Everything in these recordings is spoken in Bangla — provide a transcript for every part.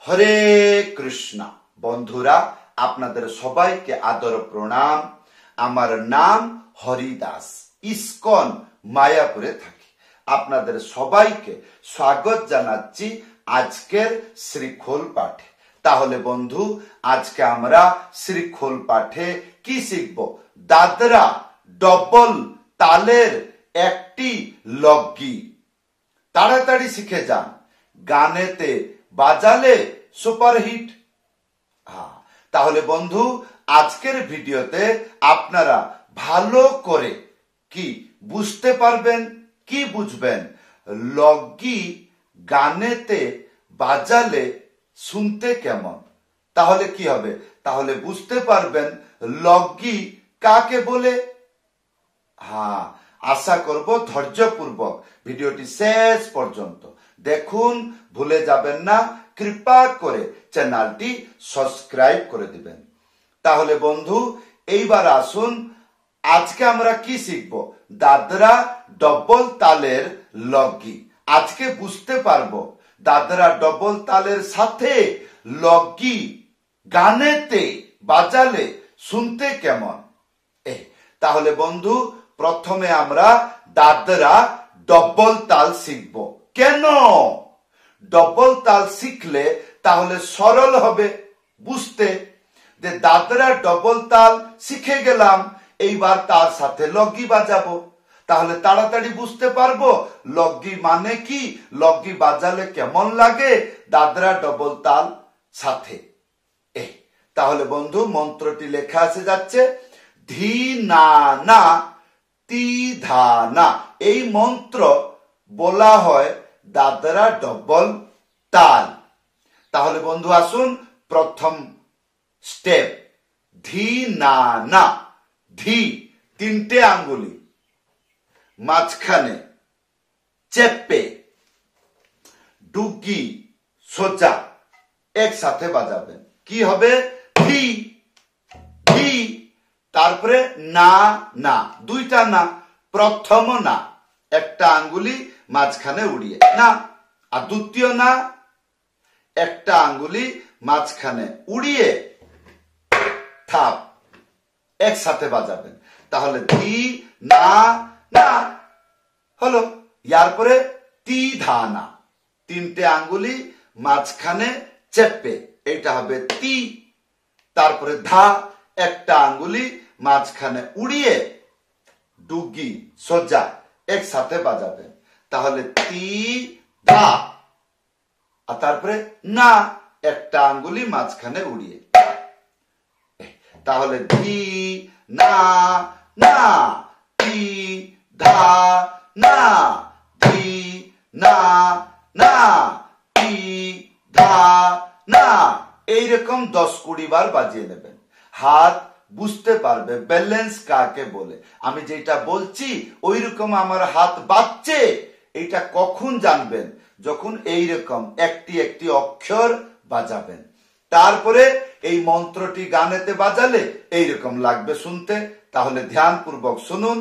হরে কৃষ্ণ। বন্ধুরা, আপনাদের সবাইকে আদর প্রণাম। আমার নাম হরিদাস, ইস্কন মায়াপুরে থাকি। আপনাদের সবাইকে স্বাগত জানাচ্ছি আজকের শ্রীখোল পাঠে। তাহলে বন্ধু, আজকে আমরা শ্রীখোল পাঠে কি শিখব? দাদরা ডবল তালের একটি লগি। তাড়াতাড়ি শিখে যান, গানেতে বাজালে সুপারহিট। তাহলে বন্ধু, আজকের ভিডিওতে আপনারা ভালো করে কি বুঝতে পারবেন, কি বুঝবেন? লগি গানেতে বাজালে শুনতে কেমন? তাহলে কি হবে? তাহলে বুঝতে পারবেন লগি কাকে বলে। আশা করব ধৈর্যপূর্বক ভিডিওটি শেষ পর্যন্ত দেখুন, ভুলে যাবেন না কৃপা করে চ্যানেলটি সাবস্ক্রাইব করে দিবেন। তাহলে বন্ধু, এইবার আসুন, আজকে আমরা কি শিখব? দাদরা ডবল তালের লগি। আজকে বুঝতে পারবো দাদরা ডবল তালের সাথে লগি গানেতে বাজালে শুনতে কেমন। তাহলে বন্ধু, প্রথমে আমরা দাদরা ডবল তাল শিখব। কেন? ডবল তাল শিখলে তাহলে সরল হবে বুঝতে, যে দাদরা ডবল তাল শিখে গেলাম, এইবার তার সাথে লগি বাজাবো। তাহলে তাড়াতাড়ি বুঝতে পারবো লগি মানে কি, লগি বাজালে কেমন লাগে দাদরা ডবল তাল সাথে। তাহলে বন্ধু, মন্ত্রটি লেখা আছে যাচ্ছে ধি না না তি ধা না। এই মন্ত্র বলা হয় দাদরা ডবল তাল। তাহলে বন্ধু আসুন, প্রথম স্টেপ ধি না না। ধি তিনটে আঙ্গুলি, মাঝখানে চেপে ডুগি সোজা একসাথে বাজাবেন। কি হবে? ধি ধি। তারপরে না না, দুইটা না, প্রথম না, একটা আঙ্গুলি মাঝখানে উড়িয়ে না, আর দ্বিতীয় না, একটা আঙ্গুলি মাঝখানে উড়িয়ে থাপ একসাথে বাজাবেন। তাহলে ধি না না হলো। ইয়ার পরে তি ধা না, তিনটে আঙ্গুলি মাঝখানে চেপে, এটা হবে তি। তারপরে ধা, একটা আঙ্গুলি মাঝখানে উড়িয়ে ডুগি সোজা একসাথে বাজাবেন। তাহলে তি ধা। আর তারপরে না, একটা আঙ্গুলি মাঝখানে উড়িয়ে। তাহলে ধি না না, তি ধা না, ধি না না, তি ধা না। এইরকম 10-20 বার বাজিয়ে নেবেন। হাত বুঝতে পারবে ব্যালেন্স কাকে বলে। আমি যেটা বলছি ওই রকম আমার হাত বাজছে, এটা কখন জানবেন? যখন এইরকম একটি একটি অক্ষর বাজাবেন। তারপরে এই মন্ত্রটি গানেতে বাজালে এইরকম লাগবে শুনতে। তাহলে ধ্যানপূর্বক শুনুন।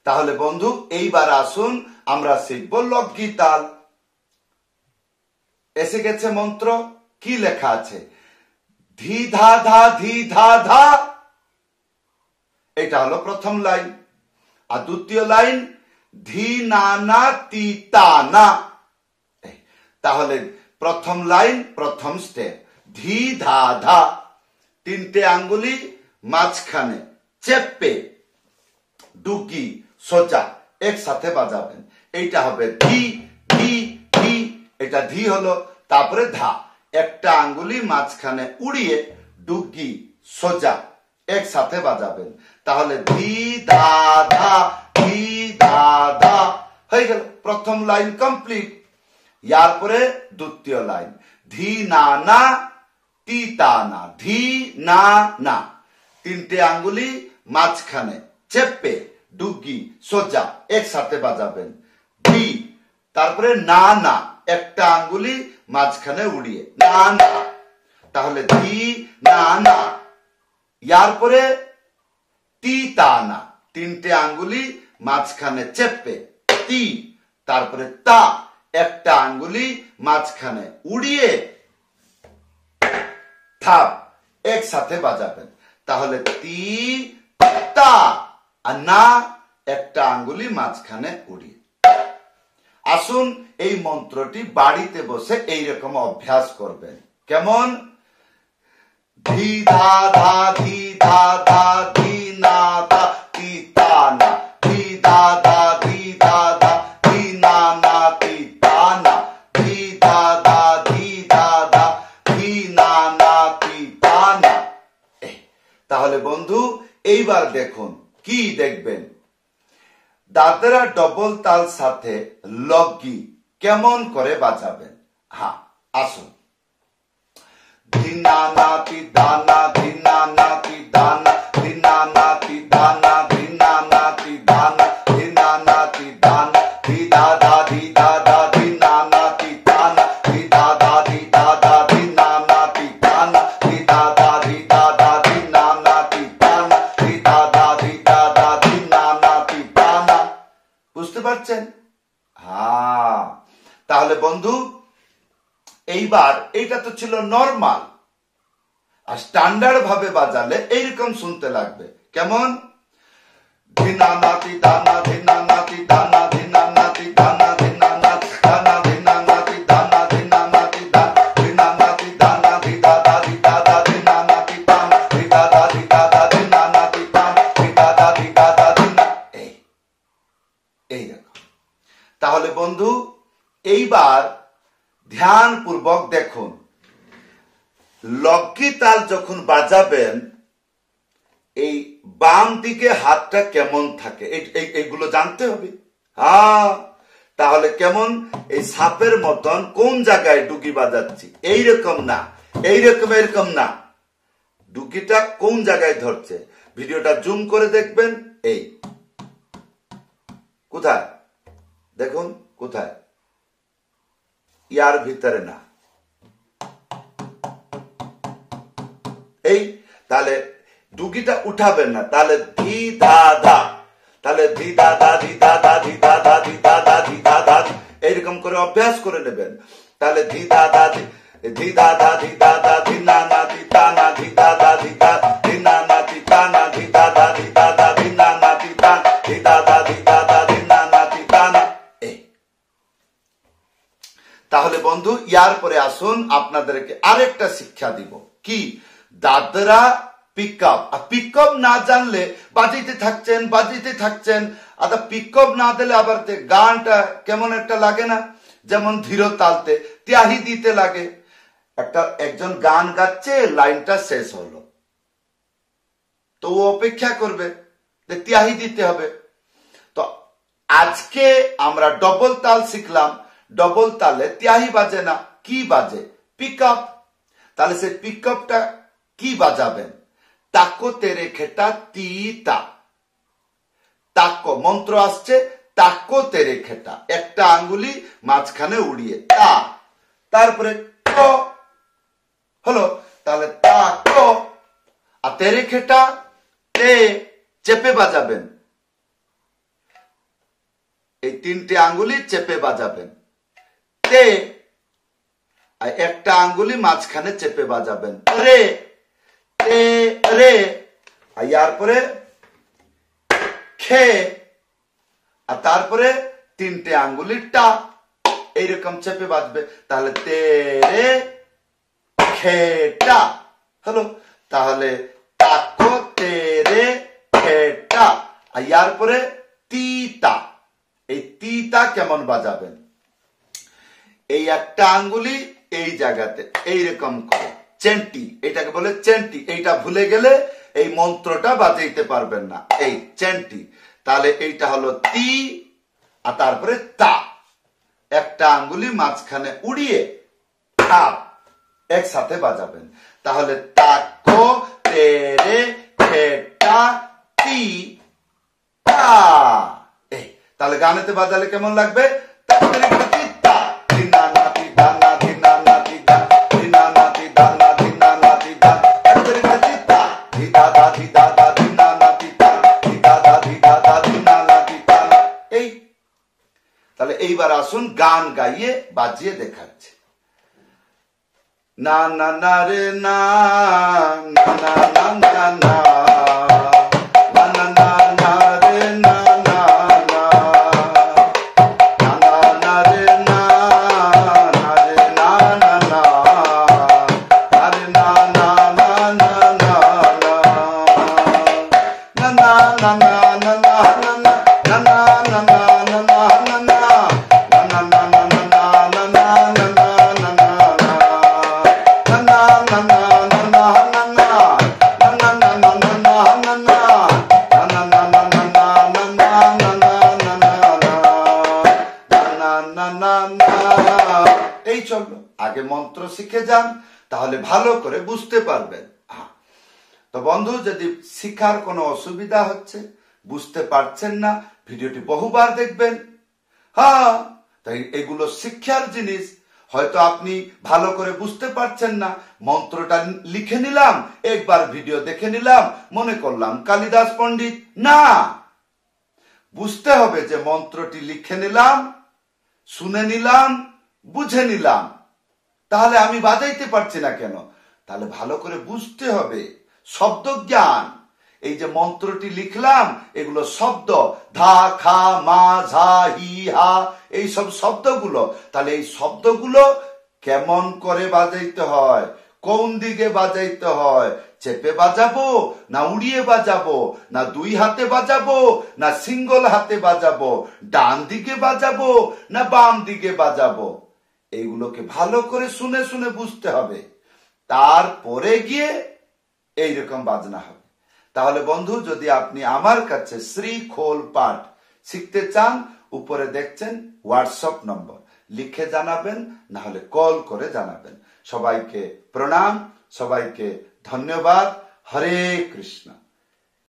তাহলে বন্ধু, এইবার আসুন আমরা শিখব লগি তাল। এসে গেছে মন্ত্র। কি লেখা আছে? ধি ধা ধা, ধি ধা ধা। এটা হলো প্রথম লাইন। আর দ্বিতীয় লাইন ধি না না, তি তা না। তাহলে প্রথম লাইন, প্রথম স্টেপ ধি ধা ধা, তিনটে আঙ্গুলি মাঝখানে চেপে ডুগি সোজা একসাথে বাজাবেন। এইটা হবে ধি ধি ধি, এটা ধি হলো। তারপরে ধা, একটা আঙ্গুলি মাঝখানে উড়িয়ে ডুগি সোজা একসাথে বাজাবেন। তাহলে ধি ধা ধা, ধি ধা ধা হয়ে গেল। প্রথম লাইন কমপ্লিট। ইয়ার পরে দ্বিতীয় লাইন ধি না না, তি তা না, ধি না না, তিনটে আঙ্গুলি মাঝখানে চেপে ডুগি সোজা একসাথে বাজাবেন। ধি, তারপরে না না একটা আঙ্গুলি মাঝখানে উড়িয়ে না না, তাহলে ধি না না। ইয়ার পরে তি তা না, তিনটে আঙ্গুলি মাঝখানে চেপে তি, তারপরে তা একটা আঙ্গুলি মাঝখানে উড়িয়ে থাপ একসাথে বাজাবেন। তাহলে তি তা, আর না একটা আঙ্গুলি মাঝখানে উড়িয়ে। আসুন এই মন্ত্রটি বাড়িতে বসে এইরকম অভ্যাস করবেন। কেমন? ধি ধা ধা ধি ধা ধা ধি না ধা তি তা না, ধি ধা ধা ধি ধা ধা ধি না না তি তা না, ধি ধা ধা ধি ধা ধা ধি না না তি তা না। তাহলে বন্ধু এইবার দেখুন, কি দেখবেন? দাদরা ডবল তাল সাথে লগি কেমন করে বাজাবেন। হ্যাঁ, আসুন। ধিনা নাতি দানা, ধিনা নাতি দানা, ধিনা নাতি দানা, ধিনা নাতি দানা, ধিনা নাতি দানা, ধি দাদা ধি দাদা ধিনা নাতি দানা, ধি দাদা ধি দাদা ধিনা নাতি দানা, ধি দাদা ধি দাদা ধিনা নাতি দানা, ধি দাদা ধি দাদা ধিনা নাতি দানা। বুঝতে পারছেন? হ্যাঁ, তাহলে বন্ধু এইবার এইটা তো ছিল নরমাল, আর স্ট্যান্ডার্ড ভাবে বাজালে এইরকম শুনতে লাগবে। কেমন? ধিনা নাতি দানা, ধিনা নাতি দানা, ধিনা নাতি দানা, ধিনা নাতি দানা, ধিনা নাতি দানা, ধিনা নাতি দানা, ধিনা নাতি দানা, ধি দাদা ধি দাদা ধিনা নাতি দানা, ধি দাদা ধি দাদা ধিনা নাতি দানা, ধি দাদা ধি দাদা ধিনা। এইরকম। তাহলে বন্ধু এইবার ধ্যান পূর্বক দেখুন, লগি তাল যখন বাজাবেন এই বাম দিকে হাতটা কেমন থাকে এইগুলো জানতে হবে। হ্যাঁ, তাহলে কেমন? এই সাপের মতন কোন জায়গায় ডুগি বাজাচ্ছি, এইরকম না, এইরকম এরকম না, ডুগিটা কোন জায়গায় ধরছে। ভিডিওটা জুম করে দেখবেন। এই কোথায় দেখুন, কোথায়? ইয়ার ভিতরে না, এই তাহলে ডুগিটা উঠাবেন না। তাহলে ধি ধা ধা, তাহলে ধি দাদা ধি দাদা ধি দাদা ধি দাদা ধি দাদা, এইরকম করে অভ্যাস করে নেবেন। তাহলে ধি দাদা ধি দাদা ধি দাদা ধি না না ধি তা না, ধি দাদা ধি দাদা ধি না না ধি তা না, ধি দাদা ধি দাদা ধি না না ধি তা, ধি দাদা ধি দাদা ধি না না ধি তা না। তাহলে বন্ধু ইয়ার পরে আসুন আপনাদেরকে আরেকটা শিক্ষা দিব। কি? দাদরা পিকআপ। পিকআপ না জানলে বাজিতে থাকছেন, আর পিকআপ না দিলে আবার গানটা কেমন একটা লাগে না, যেমন ধীর তালতে ত্যাহি দিতে লাগে। একজন গান গাচ্ছে, লাইনটা শেষ হলো, তো ও অপেক্ষা করবে, ত্যাহি দিতে হবে। তো আজকে আমরা ডবল তাল শিখলাম, ডবল তালে ত্যাহি বাজে না, কি বাজে? পিকআপ। তাহলে সেই পিকআপটা কি বাজাবেন? তাকো তেরে খেটা তি তা, তাকো মন্ত্র আসছে, তাকো তেরে খেটা একটা আঙ্গুলি মাঝখানে উড়িয়ে তা, তারপরে ক হলো। তাহলে তাকো, আর তেরে খেটা তে চেপে বাজাবেন, এই তিনটে আঙ্গুলি চেপে বাজাবেন। তে, আর একটা আঙ্গুলি মাঝখানে চেপে বাজাবেন। রে তে রে, আর ইয়ার পরে খে, আর তারপরে তিনটে আঙ্গুলি টা, এইরকম চেপে বাজবে। তাহলে তে রে খেটা হলো। তাহলে তাকো তে রে খেটা, আর ইয়ার পরে তিতা। এই তিতা কেমন বাজাবেন? এই একটা আঙ্গুলি এই জায়গাতে এইরকম করে চেন্টি, এটাকে বলে চেন্টি। এইটা ভুলে গেলে এই মন্ত্রটা বাজাইতে পারবেন না, এই চেন্টি। তাহলে এইটা হলো তি, আর তারপরে তা, একটা আঙ্গুলি মাঝখানে উড়িয়ে তা একসাথে বাজাবেন। তাহলে তাকো তেরে খেটা তি তাহলে গানেতে বাজালে কেমন লাগবে? এই তাহলে এইবার আসুন গান গাইয়ে বাজিয়ে দেখাচ্ছে। না না না রে না না না না না না এই চলো আগে মন্ত্র শিখে যান, তাহলে ভালো করে বুঝতে পারবেন। তো বন্ধু, যদি শিখার কোনো অসুবিধা হচ্ছে, বুঝতে পারছেন না, ভিডিওটি বহুবার দেখবেন। তাই এগুলো শিক্ষার জিনিস। হয়তো আপনি ভালো করে বুঝতে পারছেন না, মন্ত্রটা লিখে নিলাম, একবার ভিডিও দেখে নিলাম, মনে করলাম কালিদাস পণ্ডিত। না, বুঝতে হবে যে মন্ত্রটি লিখে নিলাম, শুনে নিলাম, বুঝে নিলাম, তাহলে আমি বাজাইতে পারছি না কেন? তাহলে ভালো করে বুঝতে হবে শব্দ জ্ঞান। এই যে মন্ত্রটি লিখলাম, এগুলো শব্দ, ধা, খা, মা, ঝা, হি, হা, এই সব শব্দগুলো। তাহলে এই শব্দগুলো কেমন করে বাজাইতে হয়, কোন দিকে বাজাইতে হয়, চেপে বাজাবো না উড়িয়ে বাজাবো, না দুই হাতে বাজাবো না সিঙ্গল হাতে বাজাবো, ডান দিকে বাজাবো না বাম দিকে বাজাবো, এইগুলোকে ভালো করে শুনে শুনে বুঝতে হবে। তারপরে গিয়ে এইরকম বাজনা হবে। তাহলে বন্ধু, যদি আপনি আমার কাছে শ্রী খোল পাঠ শিখতে চান, উপরে দেখছেন হোয়াটসঅ্যাপ নম্বর, লিখে জানাবেন, না হলে কল করে জানাবেন। সবাইকে প্রণাম, সবাইকে ধন্যবাদ। হরে কৃষ্ণ।